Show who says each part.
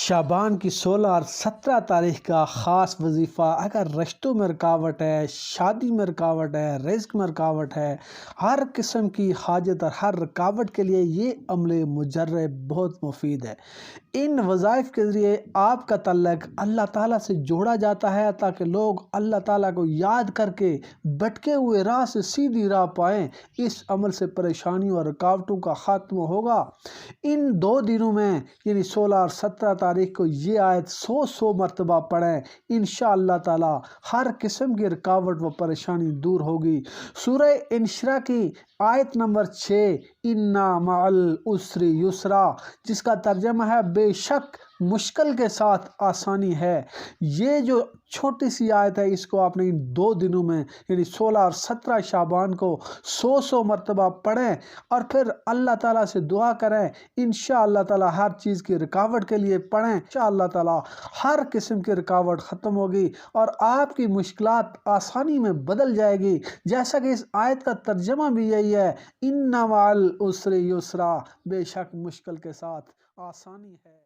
Speaker 1: شعبان کی 16 اور 17 تاریخ کا خاص وظیفہ، اگر رشتوں میں رکاوٹ ہے، شادی میں رکاوٹ ہے، رزق میں رکاوٹ ہے، ہر قسم کی حاجت اور ہر رکاوٹ کے لیے یہ عمل مجرب بہت مفید ہے۔ ان وظائف کے ذریعے آپ کا تعلق اللہ تعالیٰ سے جوڑا جاتا ہے تاکہ لوگ اللہ تعالیٰ کو یاد کر کے بھٹکے ہوئے راہ سے سیدھی راہ پائیں۔ اس عمل سے پریشانیوں اور رکاوٹوں کا خاتمہ ہوگا۔ ان 2 دنوں میں یعنی 16 اور 17 تاریخ کو یہ آیت 100 مرتبہ پڑھیں، انشاءاللہ تعالی ہر قسم کی رکاوٹ و پریشانی دور ہوگی۔ سورہ انشراح کی آیت نمبر 6 اِنَّ مَعَ الْعُسْرِ یُسْرًا، جس کا ترجمہ ہے بے شک مشکل کے ساتھ آسانی ہے۔ یہ جو چھوٹی سی آیت ہے، اس کو آپ نے ان 2 دنوں میں یعنی 16 اور 17 شعبان کو 100 مرتبہ پڑھیں اور پھر اللہ تعالیٰ سے دعا کریں۔ انشاءاللہ تعالیٰ ہر چیز کی رکاوٹ کے لیے پڑھیں، انشاءاللہ تعالیٰ ہر قسم کی رکاوٹ ختم ہوگی اور آپ کی مشکلات آسانی میں بدل جائے گی، جیسا کہ اس آیت کا ترجمہ بھی یہی ہے، اِنَّ مَعَ الْعُسْرِ یُسْرًا، بے شک مشکل کے ساتھ آسانی ہے۔